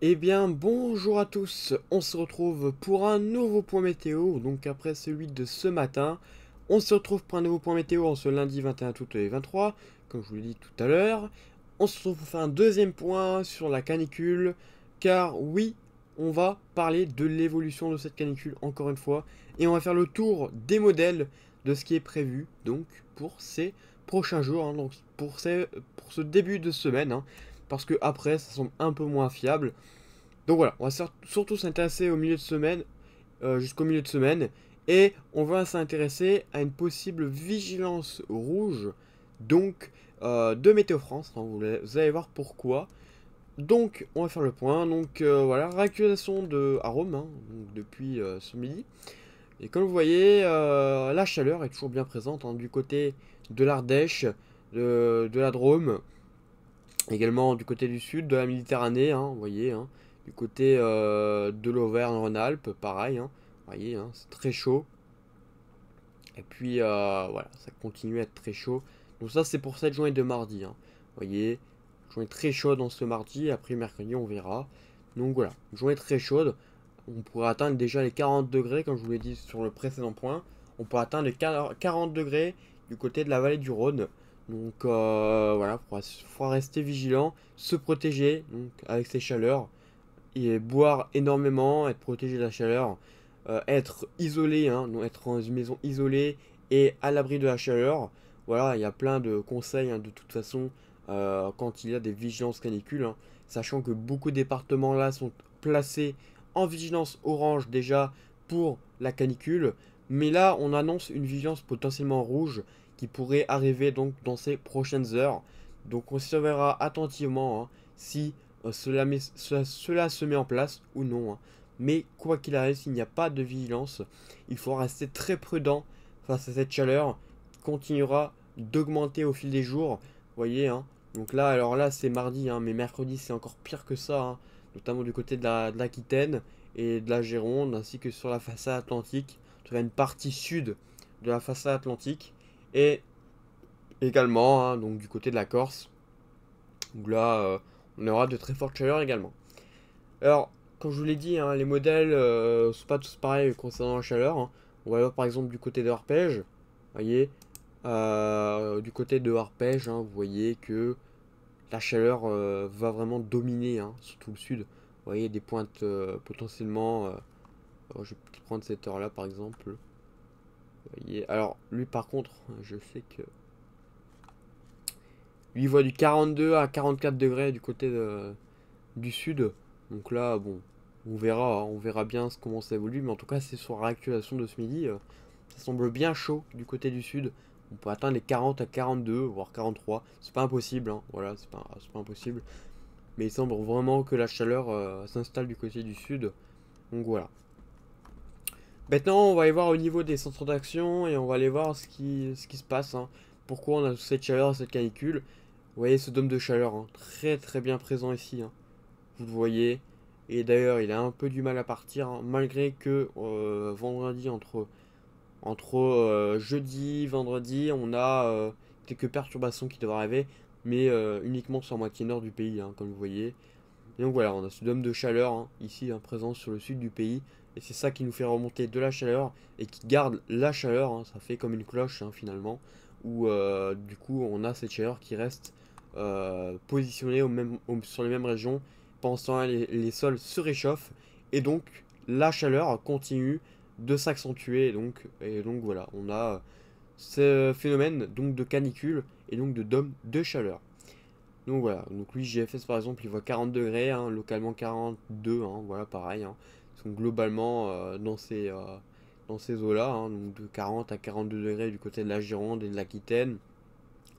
Eh bien, bonjour à tous, on se retrouve pour un nouveau point météo, donc après celui de ce matin, on se retrouve pour un nouveau point météo en ce lundi 21 août 2023, comme je vous l'ai dit tout à l'heure. On se retrouve pour faire un deuxième point sur la canicule, car oui, on va parler de l'évolution de cette canicule encore une fois, et on va faire le tour des modèles de ce qui est prévu, donc pour ces prochains jours, hein, donc pour ce début de semaine, hein, parce que après ça semble un peu moins fiable. Donc voilà, on va surtout s'intéresser au milieu de semaine, jusqu'au milieu de semaine, et on va s'intéresser à une possible vigilance rouge, donc de Météo France, hein, vous allez voir pourquoi. Donc on va faire le point, donc voilà, réactualisation à Rome, hein, donc, depuis ce midi. Et comme vous voyez, la chaleur est toujours bien présente, hein, du côté de l'Ardèche, de la Drôme, également du côté du sud, de la Méditerranée, hein, vous voyez, hein, du côté de l'Auvergne-Rhône-Alpes, pareil, hein, vous voyez, hein, c'est très chaud. Et puis voilà, ça continue à être très chaud. Donc ça c'est pour cette journée de mardi, hein. Vous voyez, journée très chaude en ce mardi, après mercredi on verra. Donc voilà, une journée très chaude. On pourrait atteindre déjà les 40 degrés, comme je vous l'ai dit sur le précédent point. On pourrait atteindre les 40 degrés du côté de la vallée du Rhône. Donc voilà, faudra rester vigilant, se protéger donc, avec ces chaleurs et boire énormément, être protégé de la chaleur, être isolé, hein, donc être dans une maison isolée et à l'abri de la chaleur. Voilà, il y a plein de conseils, hein, de toute façon quand il y a des vigilances canicules, hein, sachant que beaucoup de départements là sont placés en vigilance orange déjà pour la canicule, mais là on annonce une vigilance potentiellement rouge qui pourrait arriver donc dans ces prochaines heures. Donc on surveillera attentivement, hein, si cela se met en place ou non, hein. Mais quoi qu'il arrive, s'il n'y a pas de vigilance, il faut rester très prudent face à cette chaleur qui continuera d'augmenter au fil des jours. Vous voyez, hein. Donc là, alors là, c'est mardi, hein, mais mercredi, c'est encore pire que ça, hein, notamment du côté de l'Aquitaine et de la Gironde, ainsi que sur la façade atlantique, sur une partie sud de la façade atlantique, et également, hein, donc du côté de la Corse, où là, on aura de très fortes chaleurs également. Alors, comme je vous l'ai dit, hein, les modèles sont pas tous pareils concernant la chaleur, hein. On va voir par exemple du côté de Arpège, vous voyez, du côté de Arpège, hein, vous voyez que la chaleur va vraiment dominer, hein, surtout le sud. Vous voyez des pointes potentiellement. Je vais peut-être prendre cette heure-là par exemple. Vous voyez, alors lui par contre, je sais que lui il voit du 42 à 44 degrés du côté du sud. Donc là, bon, on verra bien comment ça évolue. Mais en tout cas, c'est sur la réactualisation de ce midi. Ça semble bien chaud du côté du sud. On peut atteindre les 40 à 42, voire 43. C'est pas impossible, hein. Voilà, c'est pas impossible. Mais il semble vraiment que la chaleur s'installe du côté du sud. Donc voilà. Maintenant, on va aller voir au niveau des centres d'action et on va aller voir ce qui se passe, hein. Pourquoi on a cette chaleur, cette canicule. Vous voyez ce dôme de chaleur, hein, très très bien présent ici, hein. Vous le voyez. Et d'ailleurs, il a un peu du mal à partir, hein, malgré que vendredi, entre jeudi, vendredi, on a quelques perturbations qui devraient arriver, mais uniquement sur la moitié nord du pays, hein, comme vous voyez. Et donc voilà, on a ce dôme de chaleur, hein, ici, hein, présent sur le sud du pays, et c'est ça qui nous fait remonter de la chaleur et qui garde la chaleur, hein. Ça fait comme une cloche, hein, finalement, où du coup on a cette chaleur qui reste positionnée sur les mêmes régions. Pendant ce temps-là, les sols se réchauffent et donc la chaleur continue de s'accentuer. Et donc voilà, on a ce phénomène donc de canicule et donc de dôme de chaleur. Donc voilà, donc lui GFS par exemple il voit 40 degrés, hein, localement 42, hein, voilà pareil, hein. Ils sont globalement dans ces eaux-là, hein, donc de 40 à 42 degrés du côté de la Gironde et de l'Aquitaine,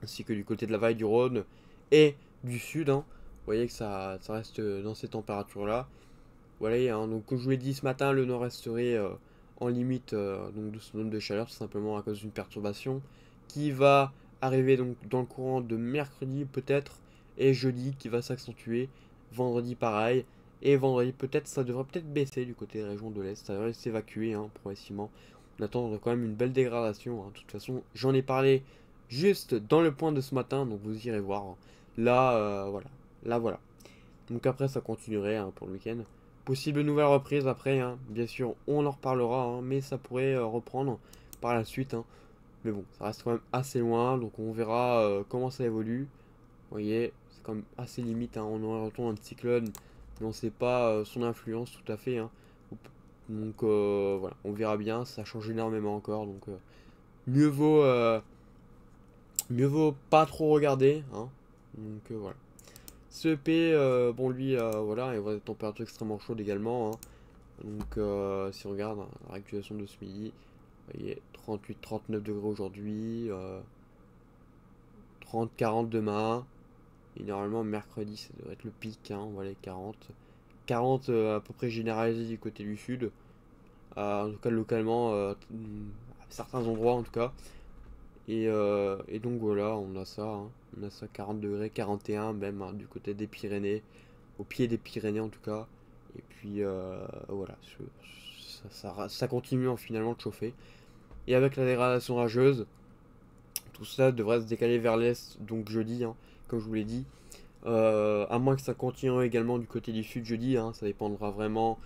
ainsi que du côté de la vallée du Rhône et du sud, hein. Vous voyez que ça reste dans ces températures-là. Voilà, hein, donc comme je vous l'ai dit ce matin, le nord-est serait en limite donc de ce zone de chaleur, tout simplement à cause d'une perturbation qui va arriver donc dans le courant de mercredi peut-être et jeudi qui va s'accentuer, vendredi pareil, et vendredi peut-être ça devrait peut-être baisser du côté des régions de l'Est, ça devrait s'évacuer, hein, progressivement. On attend quand même une belle dégradation, hein. De toute façon, j'en ai parlé juste dans le point de ce matin, donc vous irez voir, hein. Là, voilà. Là, voilà. Donc après ça continuerait hein, pour le week-end. Possible nouvelle reprise après, hein. Bien sûr on en reparlera, hein, mais ça pourrait reprendre par la suite. Hein. Mais bon, ça reste quand même assez loin, donc on verra comment ça évolue. Vous voyez, c'est quand même assez limite, hein. On aurait retourné un cyclone, mais on ne sait pas son influence tout à fait. Hein. Donc voilà, on verra bien, ça change énormément encore, donc mieux vaut, euh, mieux vaut pas trop regarder. Hein. Donc voilà. CEP, bon lui, voilà, il voit des températures extrêmement chaudes également. Hein. Donc si on regarde hein, la réactualisation de ce midi, vous voyez, 38-39 degrés aujourd'hui, 30-40 demain. Et normalement mercredi ça devrait être le pic, hein, on voit les 40. 40 à peu près généralisé du côté du sud. En tout cas localement, à certains endroits en tout cas. Et donc voilà, on a ça. Hein. On a ça 40 degrés, 41 même hein, du côté des Pyrénées. Au pied des Pyrénées en tout cas. Et puis voilà, ça continue hein, finalement de chauffer. Et avec la dégradation rageuse, tout ça devrait se décaler vers l'est, donc jeudi, hein, comme je vous l'ai dit. À moins que ça continue également du côté du sud jeudi, hein, ça dépendra vraiment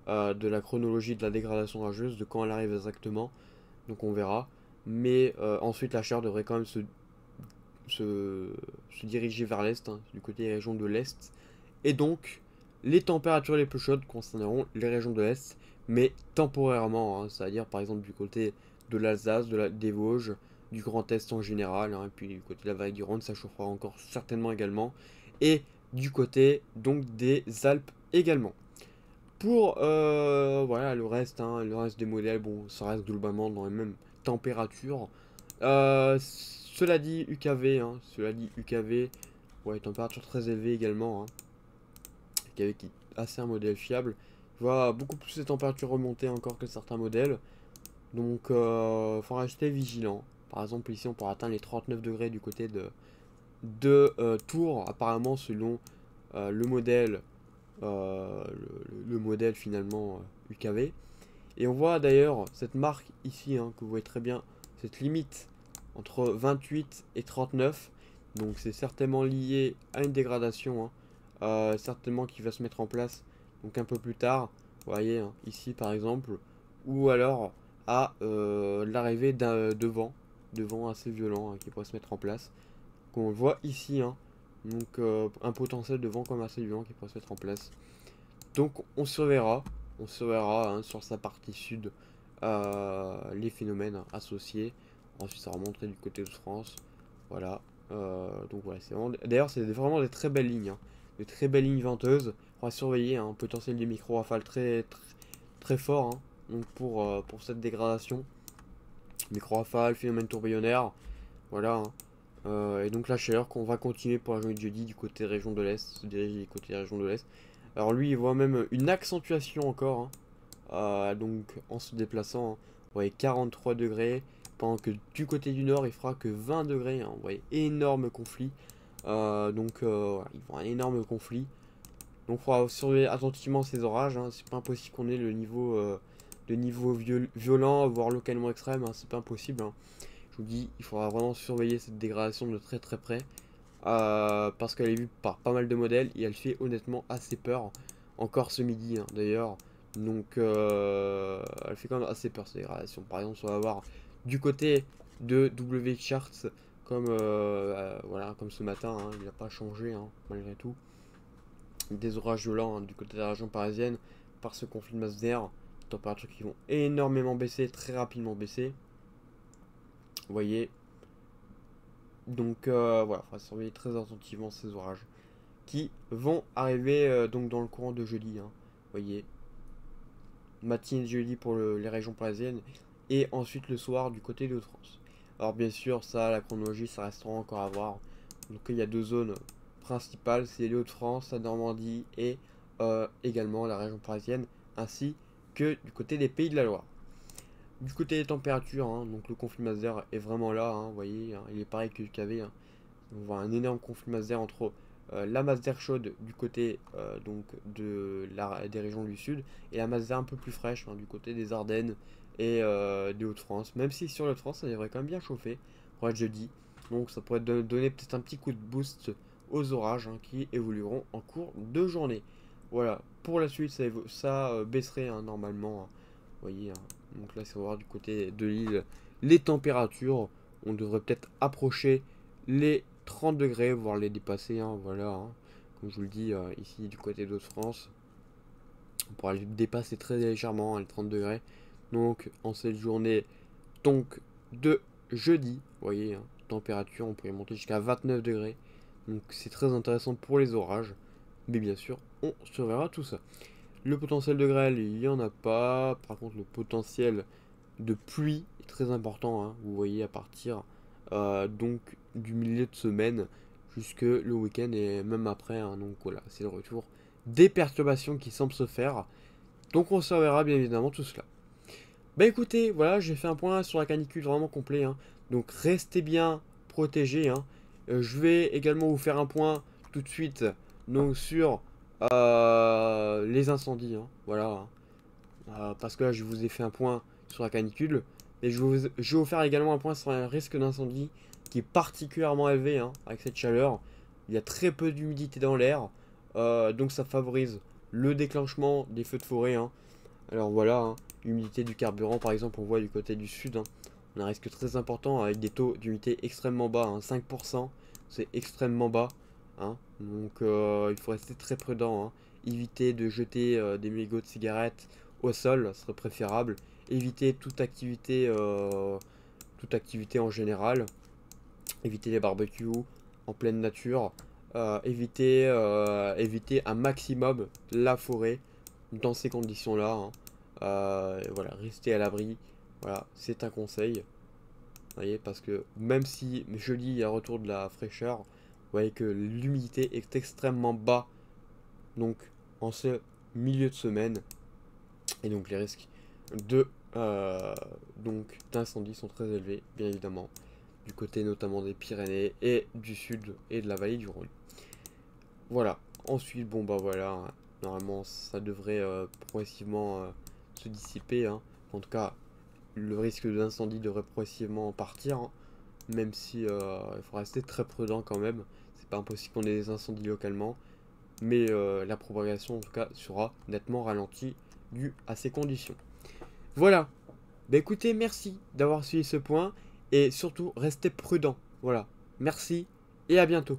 de la chronologie de la dégradation rageuse, de quand elle arrive exactement, donc on verra. Mais ensuite la chaleur devrait quand même se diriger vers l'est, hein, du côté des régions de l'est. Et donc les températures les plus chaudes concerneront les régions de l'est, mais temporairement, hein, c'est-à-dire par exemple du côté de l'Alsace, des Vosges, du Grand Est en général, hein, et puis du côté de la vallée du Rhône, ça chauffera encore certainement également, et du côté donc des Alpes également. Pour voilà, le reste des modèles, bon, ça reste globalement dans les mêmes températures. Cela dit, UKV, ouais, température très élevée également. Hein. UKV qui est assez un modèle fiable. Je vois beaucoup plus les températures remonter encore que certains modèles. Donc, il faut rester vigilant. Par exemple, ici, on pourra atteindre les 39 degrés du côté de Tours, apparemment, selon le modèle, le modèle finalement UKV. Et on voit d'ailleurs cette marque ici, hein, que vous voyez très bien, cette limite entre 28 et 39. Donc, c'est certainement lié à une dégradation, hein, certainement qui va se mettre en place donc un peu plus tard. Vous voyez, hein, ici par exemple, ou alors à l'arrivée de vent assez violent hein, qui pourrait se mettre en place. Qu'on voit ici, hein, donc un potentiel de vent comme assez violent qui pourrait se mettre en place. Donc on surveillera hein, sur sa partie sud les phénomènes hein, associés. Ensuite ça remonterait du côté de France. Voilà. Donc voilà, c'est vraiment... D'ailleurs c'est vraiment des très belles lignes. Hein. De très belles lignes venteuses. On va surveiller un hein, potentiel de micro-rafales très fort. Hein, donc pour cette dégradation. Micro-rafales, phénomène tourbillonnaire. Voilà. Hein. Et donc la chaleur qu'on va continuer pour la journée de jeudi du côté région de l'Est. Se diriger du côté région de l'Est. Alors lui il voit même une accentuation encore. Hein. Donc en se déplaçant. Hein. Vous voyez 43 degrés. Pendant que du côté du nord il fera que 20 degrés. Hein. Vous voyez énorme conflit. Donc voilà, ils vont un énorme conflit. Donc il faudra surveiller attentivement ces orages. Hein. C'est pas impossible qu'on ait le niveau violent, voire localement extrême. Hein. C'est pas impossible. Hein. Je vous dis, il faudra vraiment surveiller cette dégradation de très très près. Parce qu'elle est vue par pas mal de modèles et elle fait honnêtement assez peur. Encore ce midi hein, d'ailleurs. Donc elle fait quand même assez peur cette dégradation. Par exemple, on va avoir du côté de W-Charts comme, voilà, comme ce matin. Hein, il n'a pas changé hein, malgré tout. Des orages violents hein, du côté de la région parisienne par ce conflit de masse d'air. Températures qui vont énormément baisser, très rapidement baisser. Vous voyez. Donc voilà, il faudra surveiller très attentivement ces orages qui vont arriver donc dans le courant de jeudi. Hein. Vous voyez, matinée de jeudi pour les régions parisiennes et ensuite le soir du côté de France. Alors bien sûr, ça, la chronologie, ça restera encore à voir. Donc il y a deux zones principales, c'est les Hauts-de-France, la Normandie et également la région parisienne, ainsi que du côté des Pays de la Loire. Du côté des températures, hein, donc le conflit masse d'air est vraiment là, hein, vous voyez, hein, il est pareil que le KV. Hein. On voit un énorme conflit masse d'air entre la masse d'air chaude du côté donc des régions du sud et la masse d'air un peu plus fraîche hein, du côté des Ardennes et des Hauts-de-France. Même si sur le France ça devrait quand même bien chauffer pour être jeudi. Donc ça pourrait donner peut-être un petit coup de boost aux orages hein, qui évolueront en cours de journée. Voilà, pour la suite, ça baisserait hein, normalement. Hein. Vous voyez, hein. Donc là, c'est voir du côté de l'île les températures. On devrait peut-être approcher les 30 degrés, voire les dépasser. Hein, voilà, hein. Comme je vous le dis, ici du côté de France, on pourra les dépasser très légèrement hein, les 30 degrés. Donc en cette journée donc de jeudi, vous voyez, hein, température, on pourrait monter jusqu'à 29 degrés. Donc c'est très intéressant pour les orages. Mais bien sûr, on surveillera tout ça. Le potentiel de grêle, il n'y en a pas. Par contre, le potentiel de pluie est très important. Hein, vous voyez, à partir donc du milieu de semaine jusque le week-end et même après. Hein, donc voilà, c'est le retour des perturbations qui semblent se faire. Donc on surveillera bien évidemment tout cela. Bah écoutez, voilà, j'ai fait un point sur la canicule vraiment complet. Hein, donc restez bien protégés. Hein. Je vais également vous faire un point tout de suite donc, sur les incendies. Hein, voilà. Hein. Parce que là, je vous ai fait un point sur la canicule. Et je vais vous faire également un point sur un risque d'incendie qui est particulièrement élevé hein, avec cette chaleur. Il y a très peu d'humidité dans l'air. Donc ça favorise le déclenchement des feux de forêt. Hein. Alors voilà, hein, l'humidité du carburant par exemple, on voit du côté du sud. Hein, on a un risque très important avec des taux d'humidité extrêmement bas. Hein, 5%, c'est extrêmement bas. Hein, donc il faut rester très prudent. Hein, éviter de jeter des mégots de cigarettes au sol, ce serait préférable. Éviter toute activité en général. Éviter les barbecues en pleine nature. Éviter un maximum la forêt dans ces conditions-là. Hein. Voilà, rester à l'abri. Voilà, c'est un conseil. Vous voyez, parce que même si jeudi il y a retour de la fraîcheur, vous voyez que l'humidité est extrêmement bas. Donc en ce milieu de semaine. Et donc les risques de d'incendie sont très élevés, bien évidemment. Du côté notamment des Pyrénées et du sud et de la vallée du Rhône. Voilà. Ensuite, bon bah voilà. Hein. Normalement, ça devrait progressivement se dissiper. Hein. En tout cas, le risque d'incendie devrait progressivement partir. Hein. Même si il faut rester très prudent quand même. C'est pas impossible qu'on ait des incendies localement. Mais la propagation, en tout cas, sera nettement ralentie due à ces conditions. Voilà. Bah écoutez, merci d'avoir suivi ce point. Et surtout, restez prudent. Voilà. Merci et à bientôt.